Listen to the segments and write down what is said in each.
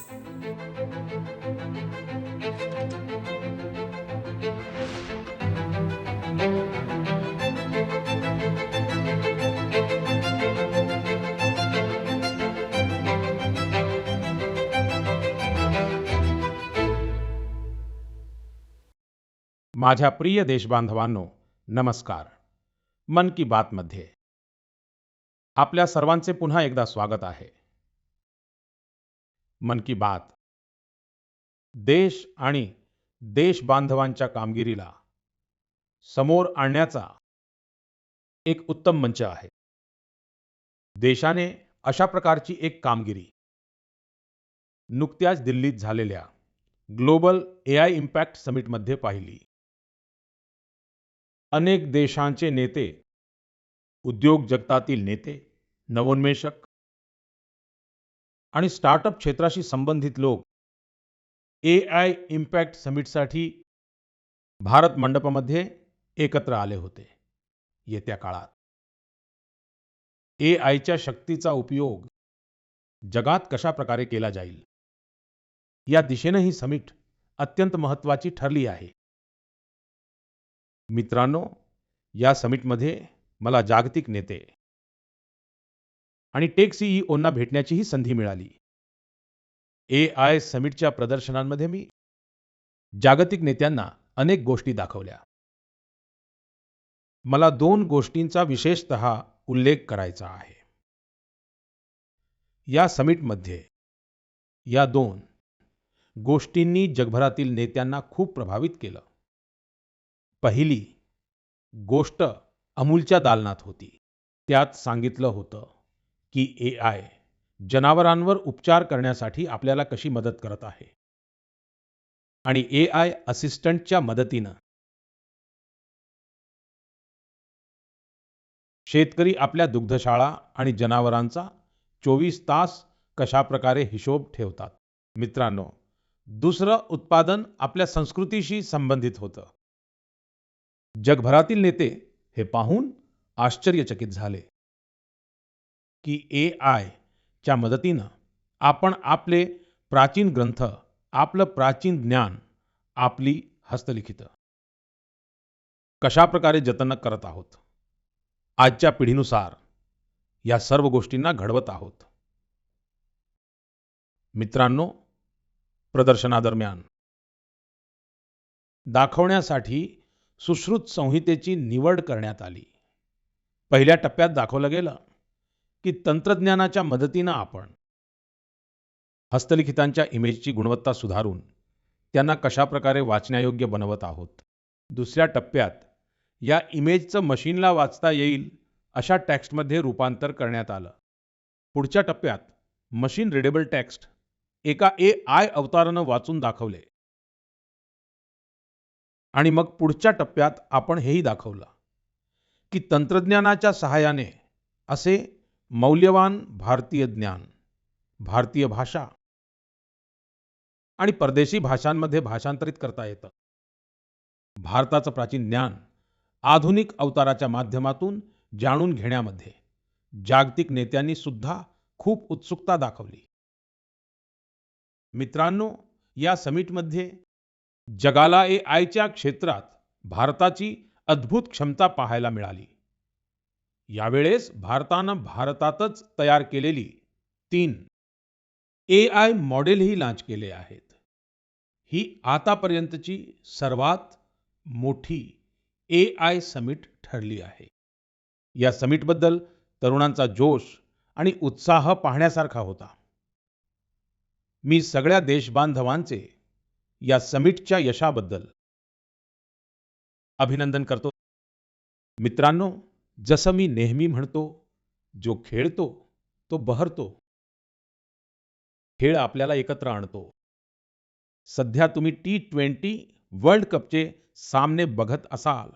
माझ्या प्रिय देशबांधवांनो, नमस्कार. मन की बात मध्ये आपल्या सर्वांचे पुन्हा एकदा स्वागत आहे. मन की बात देश आणि देशबांधवांच्या कामगिरीला समोर आणण्याचा एक उत्तम मंच आहे. देशाने अशा प्रकारची एक कामगिरी नुकत्याच दिल्लीत झालेल्या ग्लोबल एआय इम्पॅक्ट समिटमध्ये पाहिली. अनेक देशांचे नेते, उद्योग जगतातील नेते, नवोन्मेषक आणि स्टार्टअप क्षेत्राशी संबंधित लोक एआय इम्पॅक्ट समिटसाठी भारत मंडपमध्ये एकत्र आले होते. येत्या काळात एआयच्या शक्तीचा उपयोग जगात कशा प्रकारे केला जाईल, या दिशेने ही समिट अत्यंत महत्त्वाची ठरली आहे. मित्रांनो, या समिटमध्ये मला जागतिक नेते आणि टेक सीईओंना भेटण्याचीही संधी मिळाली. एआय समिटच्या प्रदर्शनांमध्ये मी जागतिक नेत्यांना अनेक गोष्टी दाखवल्या. मला 2 गोष्टींचा विशेषतः उल्लेख करायचा आहे. या समिटमध्ये या 2 गोष्टींनी जगभरातील नेत्यांना खूप प्रभावित केलं. पहिली गोष्ट अमूलच्या दालनात होती. त्यात सांगितलं होतं की एआय जनावरांवर उपचार करण्यासाठी आपल्याला कशी मदत करत आहे आणि एआय असिस्टंटच्या मदतीनं शेतकरी आपल्या दुग्धशाळा आणि जनावरांचा 24 तास कशा प्रकारे हिशोब ठेवतात. मित्रांनो, दुसरं उत्पादन आपल्या संस्कृतीशी संबंधित होतं. जगभरातील नेते हे पाहून आश्चर्यचकित झाले की एआय च्या मदतीनं आपण आपले प्राचीन ग्रंथ, आपलं प्राचीन ज्ञान, आपली हस्तलिखितं कशा प्रकारे जतन करत आहोत. आजच्या पिढीनुसार या सर्व गोष्टींना घडवत आहोत. मित्रांनो, प्रदर्शनादरम्यान दाखवण्यासाठी सुश्रुत संहितेची निवड करण्यात आली. पहिल्या टप्प्यात दाखवलं गेलं की तंत्रज्ञानाच्या मदतीनं आपण हस्तलिखितांच्या इमेजची गुणवत्ता सुधारून त्यांना कशा प्रकारे वाचण्यायोग्य बनवत आहोत. दुसऱ्या टप्प्यात या इमेजचं मशीनला वाचता येईल अशा टेक्स्टमध्ये रूपांतर करण्यात आलं. पुढच्या टप्प्यात मशीन रीडेबल टेक्स्ट एका एआय अवतारानं वाचून दाखवले आणि मग पुढच्या टप्प्यात आपण हेही दाखवलं की तंत्रज्ञानाच्या सहाय्याने असे मौल्यवान भारतीय ज्ञान, भारतीय भाषा आणि परदेशी भाषांमध्ये भाषांतरित करता येतं. भारताचं प्राचीन ज्ञान आधुनिक अवताराच्या माध्यमातून जाणून घेण्यामध्ये जागतिक नेत्यांनी सुद्धा खूप उत्सुकता दाखवली. मित्रांनो, या समिटमध्ये जगाला एआयच्या क्षेत्रात भारताची अद्भुत क्षमता पाहायला मिळाली. यावेळेस भारतानं भारतातच तयार केलेली 3 एआय मॉडेलही लॉन्च केले आहेत. ही आतापर्यंतची सर्वात मोठी एआय समिट ठरली आहे. या समिटबद्दल तरुणांचा जोश आणि उत्साह पाहण्यासारखा होता. मी सगळ्या देशबांधवांचे या समिटच्या यशाबद्दल अभिनंदन करतो. मित्रांनो, जसं मी नेहमी म्हणतो, जो खेळतो तो बहरतो. खेळ आपल्याला एकत्र आणतो. सध्या तुम्ही T20 वर्ल्ड कपचे सामने बघत असाल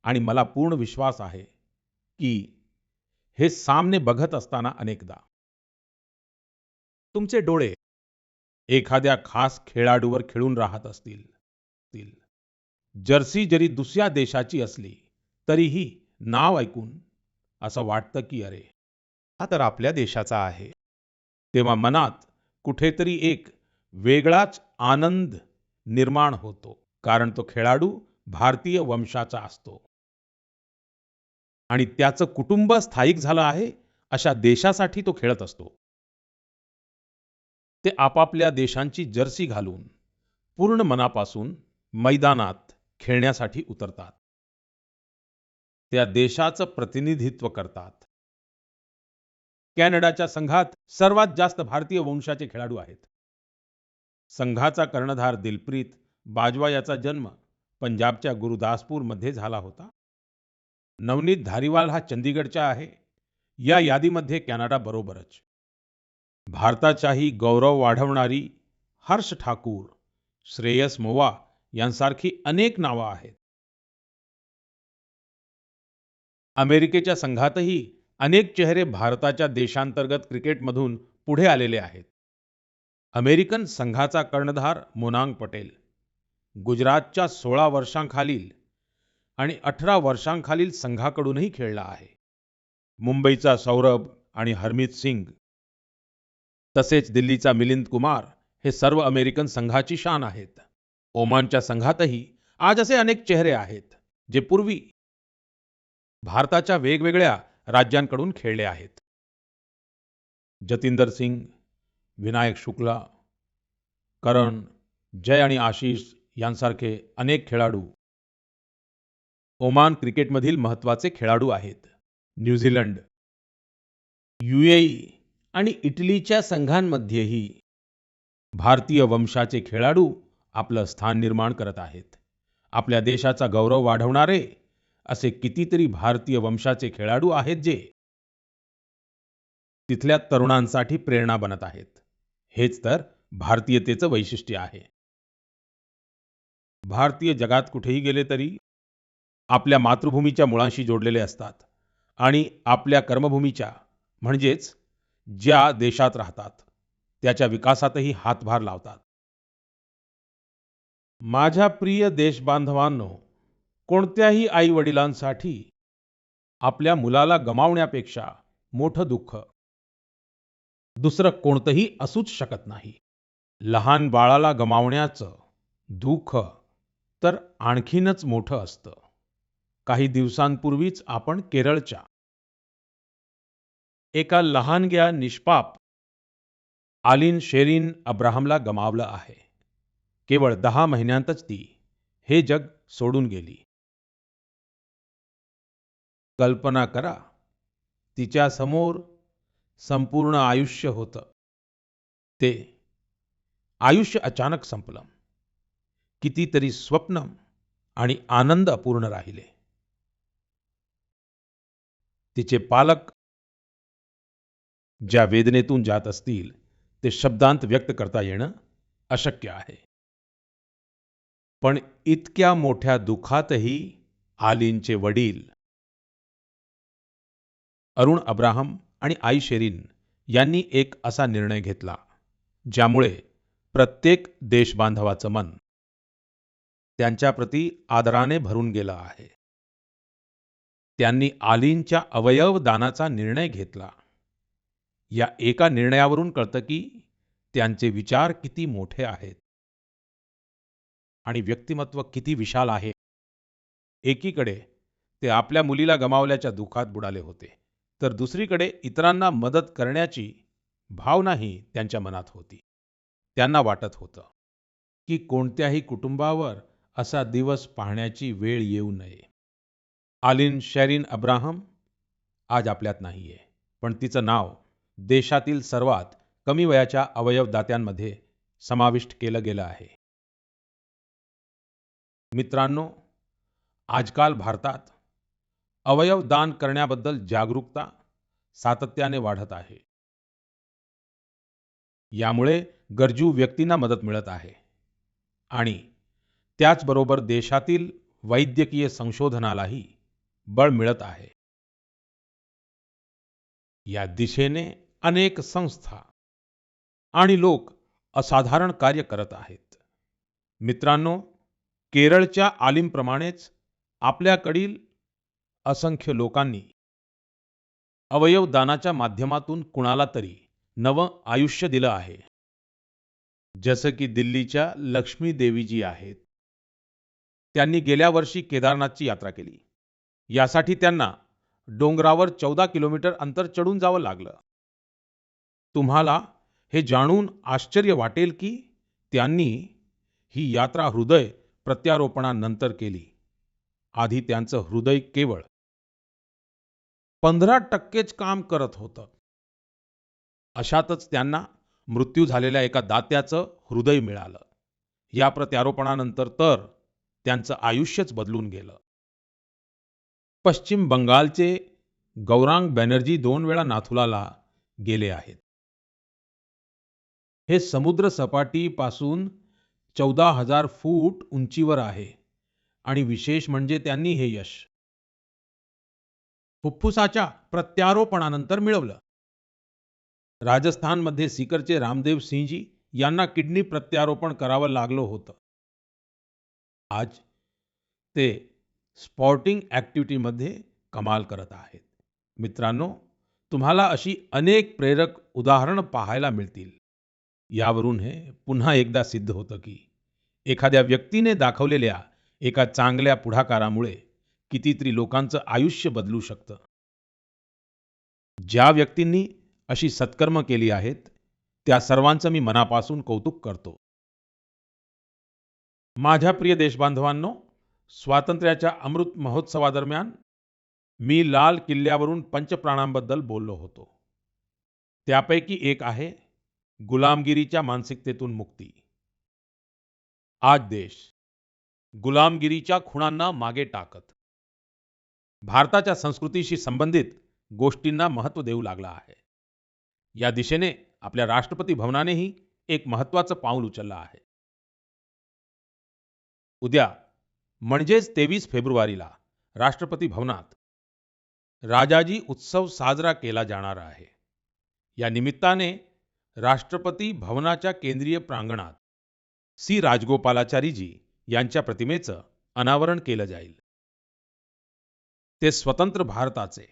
आणि मला पूर्ण विश्वास आहे की हे सामने बघत असताना अनेकदा तुमचे डोळे एखाद्या खास खेळाडूवर खिळून राहत असतील. जर्सी जरी दुसऱ्या देशाची असली तरीही नाव ऐकून असं वाटतं की अरे, हा तर आपल्या देशाचा आहे. तेव्हा मनात कुठेतरी एक वेगळाच आनंद निर्माण होतो, कारण तो खेळाडू भारतीय वंशाचा असतो आणि त्याचं कुटुंब स्थायिक झालं आहे अशा देशासाठी तो खेळत असतो. ते आपापल्या देशांची जर्सी घालून पूर्ण मनापासून मैदानात खेळण्यासाठी उतरतात. त्या देशाचं प्रतिनिधित्व करतात. कॅनडाच्या संघात सर्वात जास्त भारतीय वंशाचे खेळाडू आहेत. संघाचा कर्णधार दिलप्रीत बाजवा याचा जन्म पंजाबच्या गुरुदासपूरमध्ये झाला होता. नवनीत धारीवाल हा चंदीगडचा आहे. या यादीमध्ये कॅनडा बरोबरच. भारताचाही गौरव वाढवणारी हर्ष ठाकूर, श्रेयस मोवा यांसारखी अनेक नावं आहेत. अमेरिकेच्या संघातही अनेक चेहरे भारताच्या देशांतर्गत क्रिकेटमधून पुढे आलेले आहेत. अमेरिकन संघाचा कर्णधार मोनांग पटेल गुजरातच्या 16 वर्षांखालील आणि 18 वर्षांखालील संघाकडूनही खेळला आहे. मुंबईचा सौरभ आणि हरमीत सिंग तसेच दिल्लीचा मिलिंद कुमार हे सर्व अमेरिकन संघाची शान आहेत. ओमानच्या संघातही आज असे अनेक चेहरे आहेत जे पूर्वी भारताच्या वेगवेगळ्या राज्यांकडून खेळले आहेत. जतिंदर सिंग, विनायक शुक्ला, करण, जय आणि आशिष यांसारखे अनेक खेळाडू ओमान क्रिकेटमधील महत्त्वाचे खेळाडू आहेत. न्यूझीलंड, UAE आणि इटलीच्या संघांमध्येही भारतीय वंशाचे खेळाडू आपलं स्थान निर्माण करत आहेत. आपल्या देशाचा गौरव वाढवणारे असे कितीतरी भारतीय वंशाचे खेळाडू आहेत जे तिथल्या तरुणांसाठी प्रेरणा बनत आहेत. हेच तर भारतीयतेचं वैशिष्ट्य आहे. भारतीय जगात कुठेही गेले तरी आपल्या मातृभूमीच्या मुळांशी जोडलेले असतात आणि आपल्या कर्मभूमीच्या म्हणजेच ज्या देशात राहतात त्याच्या विकासातही हातभार लावतात. माझ्या प्रिय देशबांधवांनो, कोणत्याही आई वडिलांसाठी आपल्या मुलाला गमावण्यापेक्षा मोठं दुःख दुसरं कोणतंही असूच शकत नाही. लहान बाळाला गमावण्याचं दुःख तर आणखीनच मोठं असतं. काही दिवसांपूर्वीच आपण केरळच्या एका लहानग्या निष्पाप आलीन शेरीन अब्राहमला गमावलं आहे. केवळ 10 महिन्यांतच ती हे जग सोडून गेली. कल्पना करा, तिच्या समोर संपूर्ण आयुष्य होतं. ते आयुष्य अचानक संपलं. कितीतरी स्वप्न आणि आनंद अपूर्ण राहिले. तिचे पालक ज्या वेदनेतून जात असतील ते शब्दांत व्यक्त करता येणं अशक्य आहे. पण इतक्या मोठ्या दुःखातही आलीनचे वडील अरुण अब्राहम आणि आई शेरीन यांनी एक असा निर्णय घेतला ज्यामुळे प्रत्येक देशबांधवाचं मन त्यांच्याप्रती आदराने भरून गेलं आहे. त्यांनी आलीनच्या अवयव दानाचा निर्णय घेतला. या एका निर्णयावरून कळतं की त्यांचे विचार किती मोठे आहेत आणि व्यक्तिमत्व किती विशाल आहे. एकीकडे ते आपल्या मुलीला गमावल्याच्या दुःखात बुडाले होते, तर दुसरीकडे इतरांना मदत करण्याची भावनाही त्यांच्या मनात होती. त्यांना वाटत होतं की कोणत्याही कुटुंबावर असा दिवस पाहण्याची वेळ येऊ नये. आलीन शेरीन अब्राहम आज आपल्यात नाहीये, पण तिचं नाव देशातील सर्वात कमी वयाच्या अवयवदात्यांमध्ये समाविष्ट केलं गेलं आहे. मित्रांनो, आजकाल भारतात अवयव दान करण्याबद्दल जागरूकता सातत्याने वाढत आहे. यामुळे गरजू व्यक्तींना मदत मिळत आहे आणि त्याचबरोबर देशातील वैद्यकीय संशोधनालाही बळ मिळत आहे. या दिशेने अनेक संस्था आणि लोक असाधारण कार्य करत आहेत. मित्रांनो, केरळच्या आलीमप्रमाणेच आपल्याकडील असंख्य लोकांनी अवयव दानाच्या माध्यमातून कुणाला तरी नवं आयुष्य दिलं आहे. जसं की दिल्लीच्या लक्ष्मी देवीजी आहेत. त्यांनी गेल्या वर्षी केदारनाथची यात्रा केली. यासाठी त्यांना डोंगरावर 14 किलोमीटर अंतर चढून जावं लागलं. तुम्हाला हे जाणून आश्चर्य वाटेल की त्यांनी ही यात्रा हृदय प्रत्यारोपणानंतर केली. आधी त्यांचं हृदय केवळ 15%च काम करत होतं. अशातच त्यांना मृत्यू झालेल्या एका दात्याचं हृदय मिळालं. या प्रत्यारोपणानंतर तर त्यांचं आयुष्यच बदलून गेलं. पश्चिम बंगालचे गौरांग बॅनर्जी 2 वेळा नाथुलाला गेले आहेत. हे समुद्र सपाटीपासून 14,000 फूट उंचीवर आहे आणि विशेष म्हणजे त्यांनी हे यश फुफ्फुसाच्या प्रत्यारोपणानंतर मिळवलं. राजस्थानमध्ये सीकरचे रामदेव सिंहजी यांना किडनी प्रत्यारोपण करावं लागलं होतं. आज ते स्पोर्टिंग ॲक्टिव्हिटीमध्ये कमाल करत आहेत. मित्रांनो, तुम्हाला अशी अनेक प्रेरक उदाहरणं पाहायला मिळतील. यावरून हे पुन्हा एकदा सिद्ध होतं की एखाद्या व्यक्तीने दाखवलेल्या एका चांगल्या पुढाकारामुळे कितीतरी लोकांचं आयुष्य बदलू शकतं. ज्या व्यक्तींनी अशी सत्कर्म केली आहेत, त्या सर्वांचं मी मनापासून कौतुक करतो. माझ्या प्रिय देशबांधवांनो, स्वातंत्र्याच्या अमृत महोत्सवादरम्यान मी लाल किल्ल्यावरून पंचप्राणांबद्दल बोललो होतो. त्यापैकी एक आहे गुलामगिरीच्या मानसिकतेतून मुक्ती. आज देश गुलामगिरीच्या खुणांना मागे टाकत भारताच्या संस्कृतीशी संबंधित गोष्टींना महत्त्व देऊ लागला आहे. या दिशेने आपल्या राष्ट्रपती भवनानेही एक महत्त्वाचं पाऊल उचललं आहे. उद्या म्हणजेच 23 फेब्रुवारीला राष्ट्रपती भवनात राजाजी उत्सव साजरा केला जाणार आहे. या निमित्ताने राष्ट्रपती भवनाच्या केंद्रीय प्रांगणात सी राजगोपालाचारीजी यांच्या प्रतिमेचं अनावरण केलं जाईल. ते स्वतंत्र भारताचे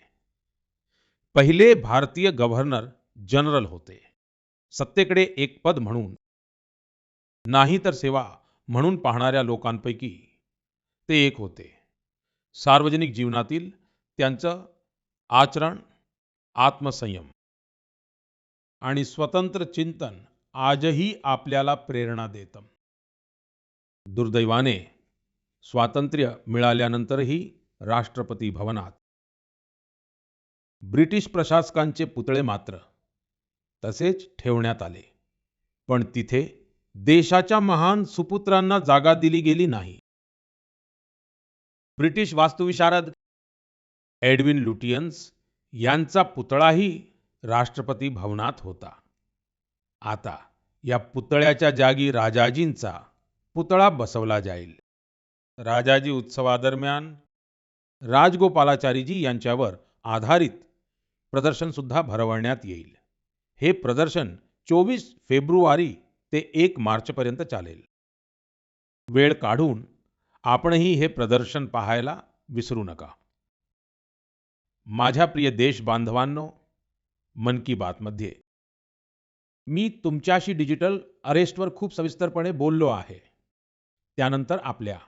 पहिले भारतीय गव्हर्नर जनरल होते. सत्तेकडे एक पद म्हणून नाही तर सेवा म्हणून पाहणाऱ्या लोकांपैकी ते एक होते. सार्वजनिक जीवनातील त्यांचं आचरण, आत्मसंयम आणि स्वतंत्र चिंतन आजही आपल्याला प्रेरणा देतं. दुर्दैवाने स्वातंत्र्य मिळाल्यानंतरही राष्ट्रपती भवनात ब्रिटिश प्रशासकांचे पुतळे मात्र तसेच ठेवण्यात आले. पण तिथे देशाच्या महान सुपुत्रांना जागा दिली गेली नाही. ब्रिटिश वास्तुविशारद एडविन लुटियन्स यांचा पुतळाही राष्ट्रपती भवनात होता. आता या पुतळ्याच्या जागी राजाजींचा पुतळा बसवला जाईल. राजाजी उत्सवादरम्यान राजगोपालाचारीजी यांच्यावर आधारित प्रदर्शन सुद्धा भरवण्यात येईल. हे प्रदर्शन 24 फेब्रुवारी ते 1 मार्चपर्यंत चालेल. वेळ काढून आपणही हे प्रदर्शन पाहायला विसरू नका. माझ्या प्रिय देश बांधवांनो, मन की बातमध्ये मी तुमच्याशी डिजिटल अरेस्टवर खूप सविस्तरपणे बोललो आहे. त्यानंतर आपल्या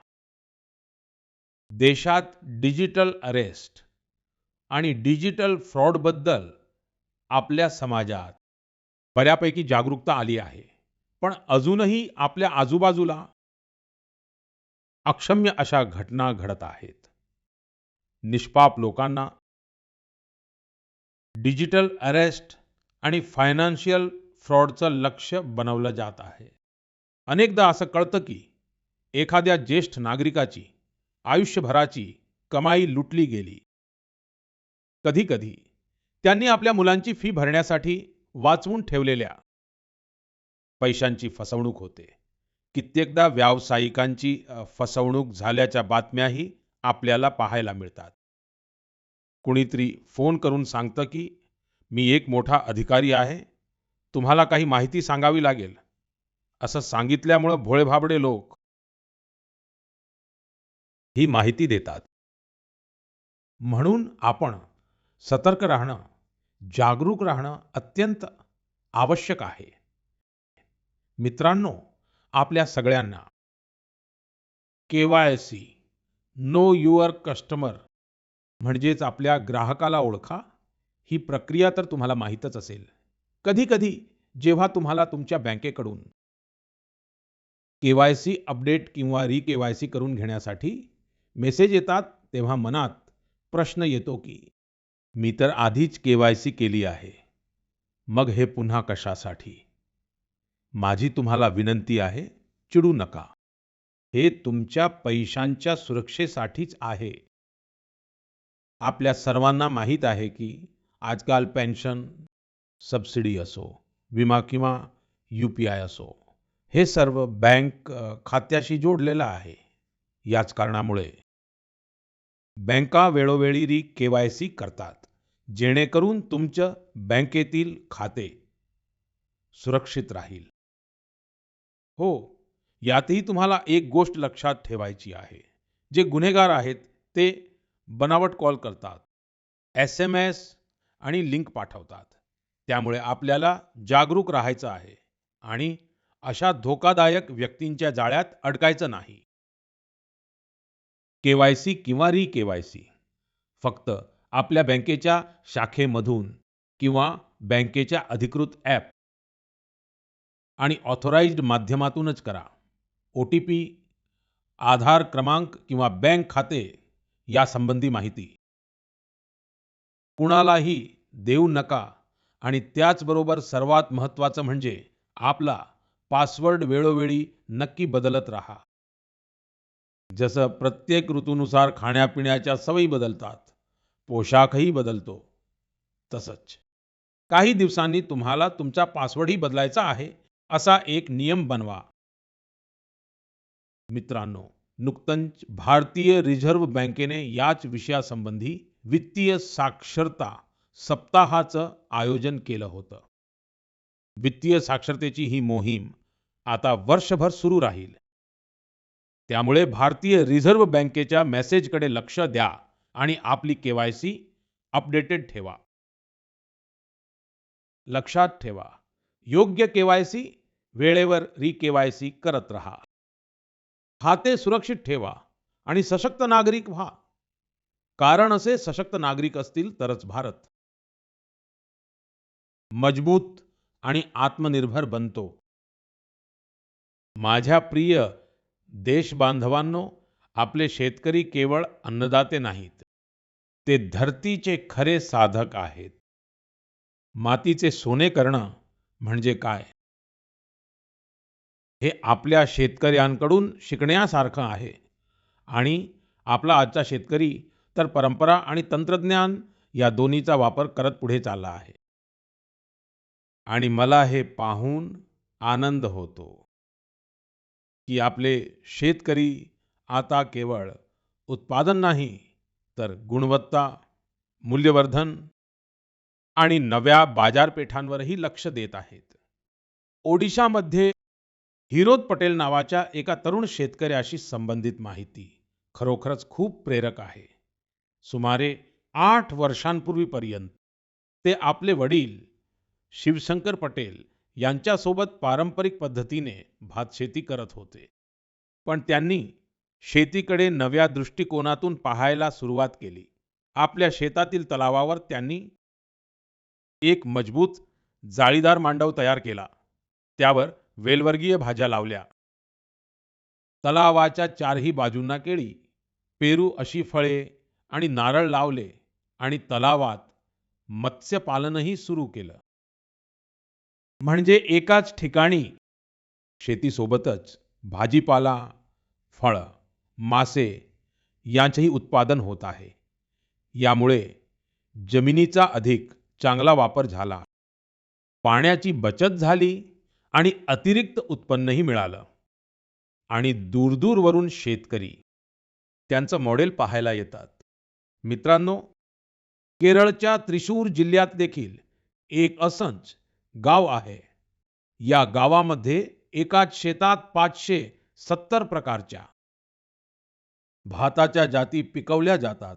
देशात डिजिटल अरेस्ट आणि डिजिटल फ्रॉडबद्दल आपल्या समाजात बऱ्यापैकी जागरूकता आली आहे. पण अजूनही आपल्या आजूबाजूला अक्षम्य अशा घटना घडत आहेत. निष्पाप लोकांना डिजिटल अरेस्ट आणि फायनान्शियल फ्रॉडचं लक्ष्य बनवलं जात आहे. अनेकदा असं कळतं की एखाद्या ज्येष्ठ नागरिकाची आयुष्यभराची कमाई लुटली गेली. कधी-कधी त्यांनी आपल्या मुलांची फी भरण्यासाठी वाचवून ठेवलेल्या पैशांची फसवणूक होते. कित्येकदा व्यावसायिकांची फसवणूक झाल्याच्या बातम्याही आपल्याला पाहायला मिळतात. कुणीतरी फोन करून सांगतं की मी एक मोठा अधिकारी आहे, तुम्हाला काही माहिती सांगावी लागेल. असं सांगितल्यामुळं भोळेभाबडे लोक ही माहिती देतात. म्हणून आपण सतर्क राहणं, जागरूक राहणं अत्यंत आवश्यक आहे. मित्रांनो, आपल्या सगळ्यांना KYC नो युअर कस्टमर म्हणजेच आपल्या ग्राहकाला ओळखा ही प्रक्रिया तर तुम्हाला माहीतच असेल. कधी-कधी जेव्हा तुम्हाला तुमच्या बँकेकडून KYC अपडेट किंवा री-KYC करून घेण्यासाठी मेसेज येतात, तेव्हा मनात प्रश्न येतो की मी तर आधीच KYC केली आहे. मग हे पुन्हा कशासाठी? माझी तुम्हाला विनंती आहे, चिडू नका. हे तुमच्या पैशांच्या सुरक्षेसाठीच आहे. आपल्या सर्वांना माहीत आहे की आजकाल पेन्शन, सबसिडी असो, विमा किंवा UPI असो, हे सर्व बँक खात्याशी जोडलेलं आहे. याच कारणामुळे बँका वेळोवेळी री-KYC करतात, जेणेकरून तुमचं बँकेतील खाते सुरक्षित राहील. हो, यातही तुम्हाला एक गोष्ट लक्षात ठेवायची आहे. जे गुन्हेगार आहेत ते बनावट कॉल करतात, SMS आणि लिंक पाठवतात. त्यामुळे आपल्याला जागरूक राहायचं आहे आणि अशा धोकादायक व्यक्तींच्या जाळ्यात अडकायचं नाही. KYC किंवा री-KYC फक्त आपल्या बँकेच्या शाखेमधून किंवा बँकेच्या अधिकृत ॲप आणि ऑथराइज्ड माध्यमातूनच करा. OTP, आधार क्रमांक किंवा बँक खाते यासंबंधी माहिती कुणालाही देऊ नका आणि त्याचबरोबर सर्वात महत्त्वाचं म्हणजे आपला पासवर्ड वेळोवेळी नक्की बदलत राहा. जसं प्रत्येक ऋतूनुसार खाण्यापिण्याच्या सवयी बदलतात, पोशाखही बदलतो, तसंच काही दिवसांनी तुम्हाला तुमचा पासवर्डही बदलायचा आहे, असा एक नियम बनवा. मित्रांनो, नुकतंच भारतीय रिझर्व्ह बँकेने याच विषयासंबंधी वित्तीय साक्षरता सप्ताहाचं आयोजन केलं होतं. वित्तीय साक्षरतेची ही मोहीम आता वर्षभर सुरू राहील. त्यामुळे भारतीय रिझर्व्ह बँकेच्या मेसेजकडे लक्ष द्या आणि आपली KYC अपडेटेड ठेवा. लक्षात ठेवा, योग्य KYC वेळेवर री-KYC करत राहा. खाते सुरक्षित ठेवा आणि सशक्त नागरिक व्हा. कारण असे सशक्त नागरिक असतील तरच भारत मजबूत आणि आत्मनिर्भर बनतो. माझ्या प्रिय देशबांधवांनो, आपले शेतकरी केवळ अन्नदाते नाहीत, ते धरतीचे खरे साधक आहेत. मातीचे सोने करणं म्हणजे काय, हे आपल्या शेतकऱ्यांकडून शिकण्यासारखं आहे. आणि आपला आजचा शेतकरी तर परंपरा आणि तंत्रज्ञान या दोन्हीचा वापर करत पुढे चालला आहे. आणि मला हे पाहून आनंद होतो की आपले शेतकरी आता केवळ उत्पादन नाही, तर गुणवत्ता, मूल्यवर्धन आणि नव्या बाजारपेठांवरही लक्ष देत आहेत. ओडिशामध्ये हिरोद पटेल नावाच्या एका तरुण शेतकऱ्याशी संबंधित माहिती खरोखरच खूप प्रेरक आहे. सुमारे 8 वर्षांपूर्वीपर्यंत ते आपले वडील शिवशंकर पटेल यांच्यासोबत पारंपरिक पद्धतीने भातशेती करत होते. पण त्यांनी शेतीकडे नव्या दृष्टिकोनातून पाहायला सुरुवात केली. आपल्या शेतातील तलावावर त्यांनी एक मजबूत जाळीदार मांडव तयार केला. त्यावर वेलवर्गीय भाज्या लावल्या. तलावाच्या चारही बाजूंना केळी, पेरू अशी फळे आणि नारळ लावले आणि तलावात मत्स्यपालनही सुरू केलं. म्हणजे एकाच ठिकाणी शेतीसोबतच भाजीपाला, फळं, मासे यांचेही उत्पादन होत आहे. यामुळे जमिनीचा अधिक चांगला वापर झाला, पाण्याची बचत झाली आणि अतिरिक्त उत्पन्नही मिळालं. आणि दूरदूरवरून शेतकरी त्यांचं मॉडेल पाहायला येतात. मित्रांनो, केरळच्या त्रिशूर जिल्ह्यात देखील एक असंच गाव आहे. या गावामध्ये एकाच शेतात 570 प्रकारच्या भाताच्या जाती पिकवल्या जातात.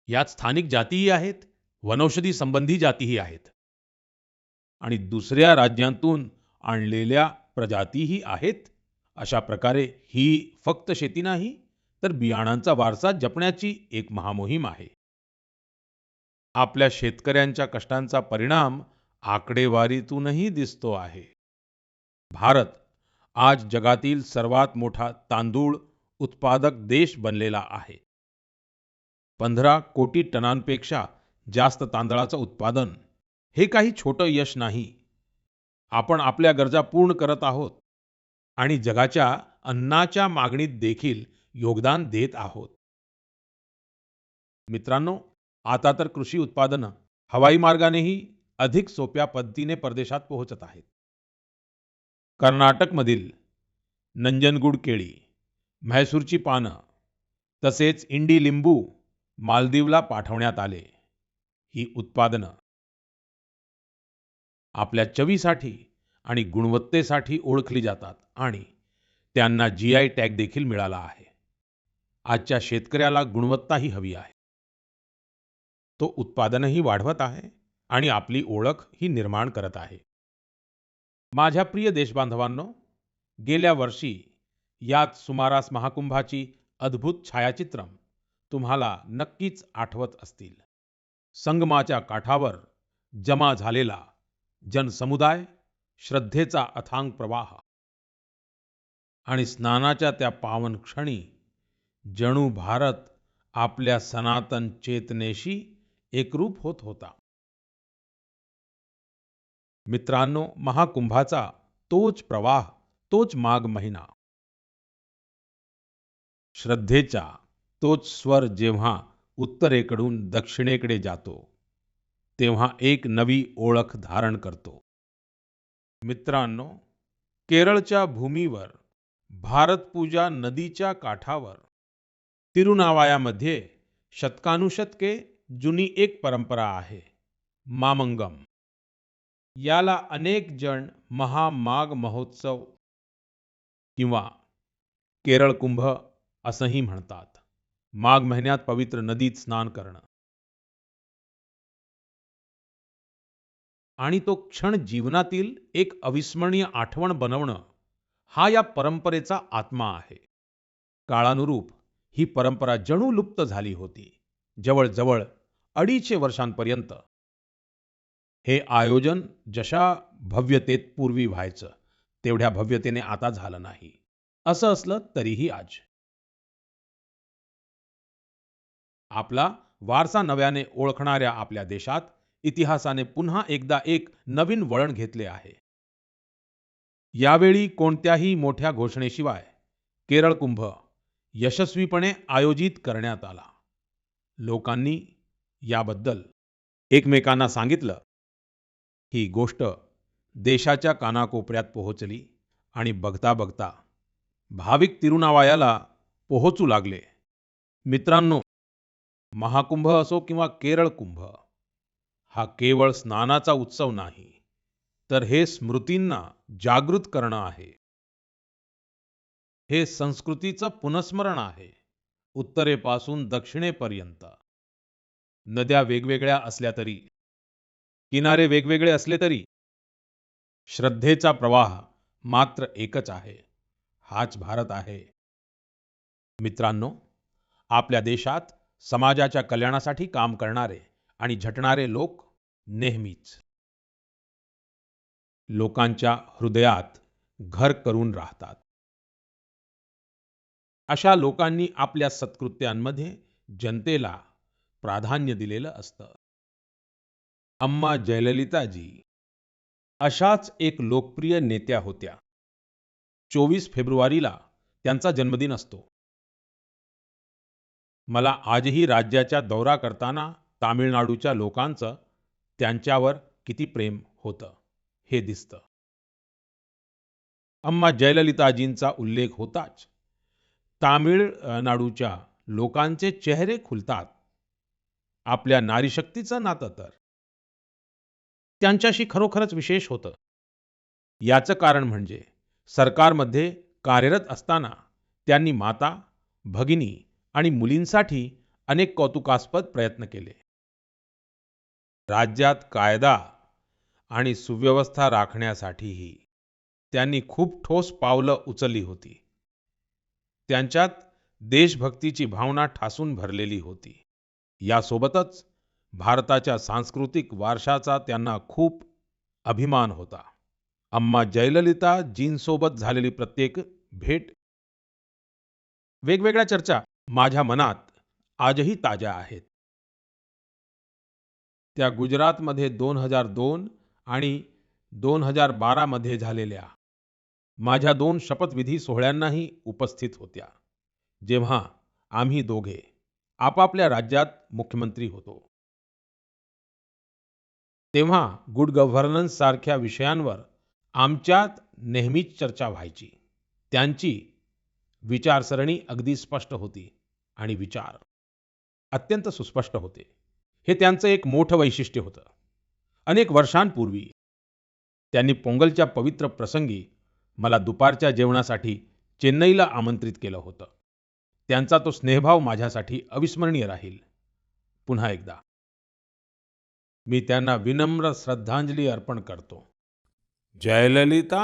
यात स्थानिक जातीही आहेत, वनौषधी संबंधी जातीही आहेत. आणि दुसऱ्या राज्यांतून आणलेल्या प्रजातीही आहेत. अशा प्रकारे ही फक्त शेती नाही, तर बियाणांचा वारसा जपण्याची एक महामोहीम आहे. आपल्या शेतकऱ्यांच्या कष्टांचा परिणाम आकडेवारीतूनही दिसतो आहे. भारत आज जगातील सर्वात मोठा तांदूळ उत्पादक देश बनलेला आहे. 15 कोटी टनांपेक्षा जास्त तांदळाचं उत्पादन हे काही छोटं यश नाही. आपण आपल्या गरजा पूर्ण करत आहोत आणि जगाच्या अन्नाच्या मागणीत देखील योगदान देत आहोत. मित्रांनो, आता तर कृषी उत्पादनं हवाई मार्गानेही अधिक सोप्या पद्धतीने परदेशात पोहोचत आहेत. कर्नाटकमधील नंजनगूड केळी, म्हैसूरची पानं, तसेच इंडी लिंबू मालदीवला पाठवण्यात आले. ही उत्पादनं आपल्या चवीसाठी आणि गुणवत्तेसाठी ओळखली जातात आणि त्यांना जीआय टॅग देखील मिळाला आहे. आजच्या शेतकऱ्याला गुणवत्ताही हवी आहे. तो उत्पादनही वाढवत आहे आणि आपली ओळख ही निर्माण करत आहे. माझ्या प्रिय देशबांधवांनो, गेल्या वर्षी याच सुमारास महाकुंभाची अद्भुत छायाचित्रं तुम्हाला नक्कीच आठवत असतील. संगमाच्या काठावर जमा झालेला जनसमुदाय, श्रद्धेचा अथांग प्रवाह आणि स्नानाच्या त्या पावन क्षणी जणू भारत आपल्या सनातन चेतनेशी एकरूप होत होता. मित्रांनो, महाकुंभाचा तोच प्रवाह, तोच माघ महिना, श्रद्धेचा तोच स्वर जेव्हा उत्तरेकडून दक्षिणेकडे जातो, तेव्हा एक नवी ओळख धारण करतो. मित्रांनो, केरळच्या भूमीवर भारतपूजा नदीच्या काठावर तिरुनावायामध्ये शतकानुशतके जुनी एक परंपरा आहे, मामंगम. याला अनेक जण महामाघ महोत्सव किंवा केरळ कुंभ असंही म्हणतात. माघ महिन्यात पवित्र नदीत स्नान करणं आणि तो क्षण जीवनातील एक अविस्मरणीय आठवण बनवणं, हा या परंपरेचा आत्मा आहे. काळानुरूप ही परंपरा जणू लुप्त झाली होती. जवळजवळ 250 वर्षांपर्यंत हे आयोजन जशा भव्यतेत पूर्वी व्हायचं, तेवढ्या भव्यतेने आता झालं नाही. असं असलं तरीही आज आपला वारसा नव्याने ओळखणाऱ्या आपल्या देशात इतिहासाने पुन्हा एकदा एक नवीन वळण घेतले आहे. यावेळी कोणत्याही मोठ्या घोषणेशिवाय केरळ कुंभ यशस्वीपणे आयोजित करण्यात आला. लोकांनी याबद्दल एकमेकांना सांगितलं. ही गोष्ट देशाच्या कानाकोपऱ्यात पोहोचली आणि बघता बघता भाविक तिरुनावायाला पोहोचू लागले. मित्रांनो, महाकुंभ असो किंवा केरळ कुंभ, हा केवळ स्नानाचा उत्सव नाही, तर हे स्मृतींना जागृत करणं आहे. हे संस्कृतीचं पुनस्मरण आहे. उत्तरेपासून दक्षिणेपर्यंत नद्या वेगवेगळ्या असल्या तरी, किनारे वेगवेगळे असले तरी, श्रद्धेचा प्रवाह मात्र एकच आहे. हाच भारत आहे. मित्रांनो, आपल्या देशात समाजाच्या कल्याणासाठी काम करणारे आणि झटणारे लोक नेहमीच लोकांच्या हृदयात घर करून राहतात. अशा लोकांनी आपल्या सत्कृत्यांमध्ये जनतेला प्राधान्य दिलेलं असतं. अम्मा जयललिताजी अशाच एक लोकप्रिय नेत्या होत्या. 24 फेब्रुवारीला त्यांचा जन्मदिन असतो. मला आजही राज्याच्या दौरा करताना तामिळनाडूच्या लोकांचं त्यांच्यावर किती प्रेम होतं हे दिसतं. अम्मा जयललिताजींचा उल्लेख होताच तामिळनाडूच्या लोकांचे चेहरे खुलतात. आपल्या नारीशक्तीचं नातं तर त्यांच्याशी खरोखरच विशेष होतं. याचं कारण म्हणजे सरकारमध्ये कार्यरत असताना त्यांनी माता, भगिनी आणि मुलींसाठी अनेक कौतुकास्पद प्रयत्न केले. राज्यात कायदा आणि सुव्यवस्था राखण्यासाठीही त्यांनी खूप ठोस पावलं उचलली होती. त्यांच्यात देशभक्तीची भावना ठासून भरलेली होती. यासोबतच भारताच्या सांस्कृतिक वारशाचा त्यांना खूप अभिमान होता. अम्मा जयललिताजींसोबत झालेली प्रत्येक भेट, वेगवेगळ्या चर्चा माझ्या मनात आजही ताज्या आहेत. त्या गुजरातमध्ये 2002 आणि 2012 मध्ये झालेल्या माझ्या 2 शपथविधी सोहळ्यांनाही उपस्थित होत्या, जेव्हा आम्ही दोघे आपापल्या राज्यात मुख्यमंत्री होतो. तेव्हा गुड गव्हर्नन्स सारख्या विषयांवर आमच्यात नेहमीच चर्चा व्हायची. त्यांची विचारसरणी अगदी स्पष्ट होती आणि विचार अत्यंत सुस्पष्ट होते. हे त्यांचं एक मोठं वैशिष्ट्य होतं. अनेक वर्षांपूर्वी त्यांनी पोंगलच्या पवित्र प्रसंगी मला दुपारच्या जेवणासाठी चेन्नईला आमंत्रित केलं होतं. त्यांचा तो स्नेहभाव माझ्यासाठी अविस्मरणीय राहील. पुन्हा एकदा मी त्यांना विनम्र श्रद्धांजली अर्पण करतो. जयललिता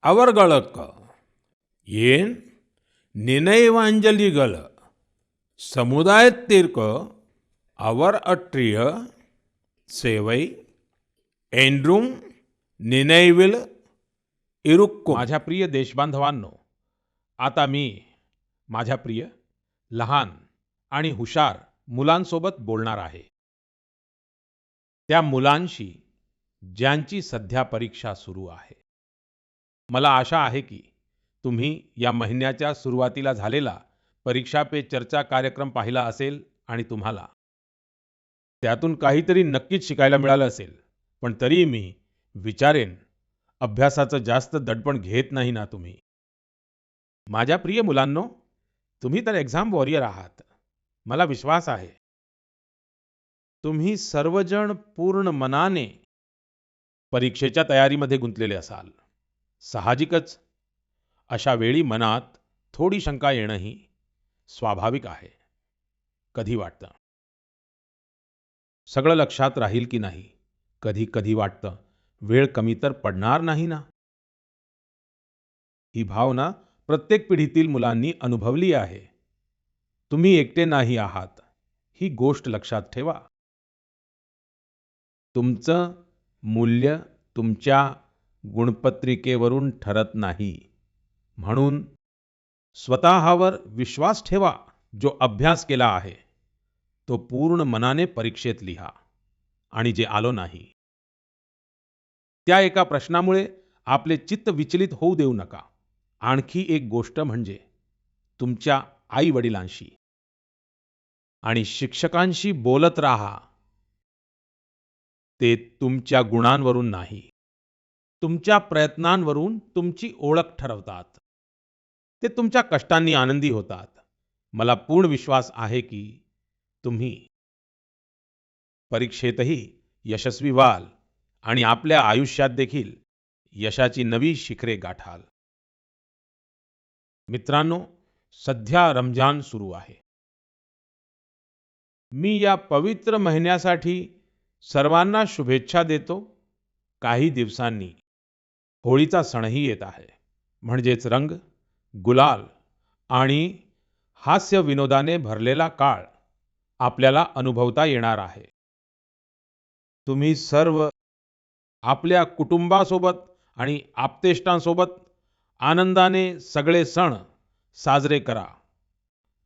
ಅವರುಗಳಕ್ಕ ಏನ್ ನಿನೈವಾಂಜಲಿಗಳ ಸಮುದಾಯத்திற்கு அவர் அற்றிய சேவை என்றும் நினைவில் இருக்கும். माझ्या प्रिय देशबांधवांनो, आता मी माझ्या प्रिय लहान आणि हुशार मुलांसोबत बोलणार आहे. त्या मुलांशी ज्यांची सध्या परीक्षा सुरू आहे. मला आशा आहे की तुम्ही या महिन्याच्या सुरुवातीला झालेला परीक्षा पे चर्चा कार्यक्रम पाहिला असेल आणि तुम्हाला त्यातून काहीतरी नक्कीच शिकायला मिळालं असेल. पण तरीही मी विचारेन, अभ्यासाचं जास्त दडपण घेत नाही ना तुम्ही? माझ्या प्रिय मुलांनो, तुम्ही तर एक्झाम वॉरियर आहात. मला विश्वास आहे तुम्ही सर्वजण पूर्ण मनाने परीक्षेच्या तयारीमध्ये गुंतलेले असाल. साहजिकच अशा वेळी मनात थोडी शंका येणंही स्वाभाविक आहे. कधी वाटतं सगळं लक्षात राहील की नाही, कधी कधी वाटतं वेळ कमी तर पडणार नाही ना. ही भावना प्रत्येक पिढीतील मुलांनी अनुभवली आहे. तुम्ही एकटे नाही आहात, ही गोष्ट लक्षात ठेवा. तुमचं मूल्य तुमच्या गुणपत्रिकेवरून ठरत नाही. म्हणून स्वतःवर विश्वास ठेवा. जो अभ्यास केला आहे तो पूर्ण मनाने परीक्षेत लिहा. आणि जे आलो नाही त्या एका प्रश्नामुळे आपले चित्त विचलित होऊ देऊ नका. आणखी एक गोष्ट म्हणजे तुमच्या आई वडिलांशी आणि शिक्षकांशी बोलत राहा. ते तुमच्या गुणांवरून नाही, तुमच्या प्रयत्नांवरून तुमची ओळख ठरवतात. ते तुमच्या कष्टांनी आनंदी होतात. मला पूर्ण विश्वास आहे की तुम्ही परीक्षेतही यशस्वी व्हाल आणि आपल्या आयुष्यात देखील यशाची नवी शिखरे गाठाल. मित्रांनो, सध्या रमजान सुरू आहे. मी या पवित्र महिन्यासाठी सर्वांना शुभेच्छा देतो. काही दिवसांनी होळीचा सणही येत आहे. म्हणजेच रंग, गुलाल आणि हास्य विनोदाने भरलेला काळ आपल्याला अनुभवता येणार आहे. तुम्ही सर्व आपल्या कुटुंबासोबत आणि आप्तेष्टांसोबत आनंदाने सगळे सण साजरे करा.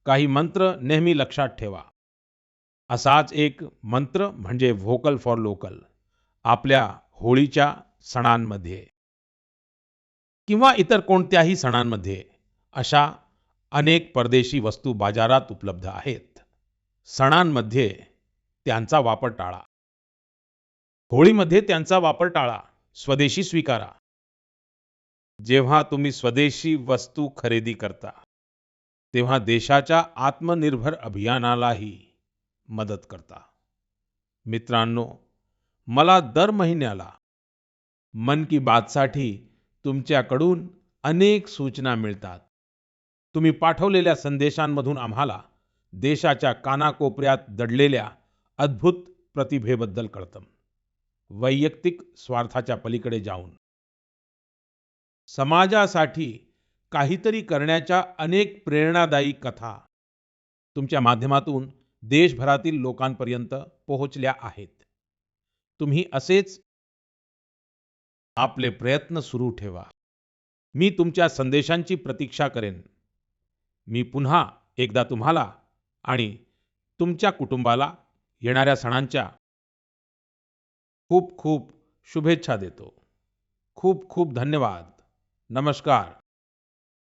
काही मंत्र नेहमी लक्षात ठेवा. असाच एक मंत्र म्हणजे व्होकल फॉर लोकल. आपल्या होळीच्या सणांमध्ये किंवा इतर कोणत्याही सणांमध्ये अशा अनेक परदेशी वस्तू बाजारात उपलब्ध आहेत. सणांमध्ये त्यांचा वापर टाळा. होळीमध्ये त्यांचा वापर टाळा. स्वदेशी स्वीकारा. जेव्हा तुम्ही स्वदेशी वस्तू खरेदी करता तेव्हा देशाच्या आत्मनिर्भर अभियानालाही मदत करता. मित्रांनो, मला दर महिन्याला मन की बातसाठी तुमच्याकडून अनेक सूचना मिळतात. तुम्ही पाठवलेल्या संदेशांमधून आम्हाला देशाच्या कानाकोपऱ्यात दडलेल्या अद्भुत प्रतिभेबद्दल कळतं. वैयक्तिक स्वार्थाच्या पलीकडे जाऊन समाजासाठी काहीतरी करण्याच्या अनेक प्रेरणादायी कथा तुमच्या माध्यमातून देशभरातील लोकांपर्यंत पोहोचल्या आहेत. तुम्ही असेच आपले प्रयत्न सुरू ठेवा. मी तुमच्या संदेशांची प्रतीक्षा करेन. मी पुन्हा एकदा तुम्हाला आणि तुमच्या कुटुंबाला येणाऱ्या सणांच्या खूप खूप शुभेच्छा देतो. खूप खूप धन्यवाद. नमस्कार.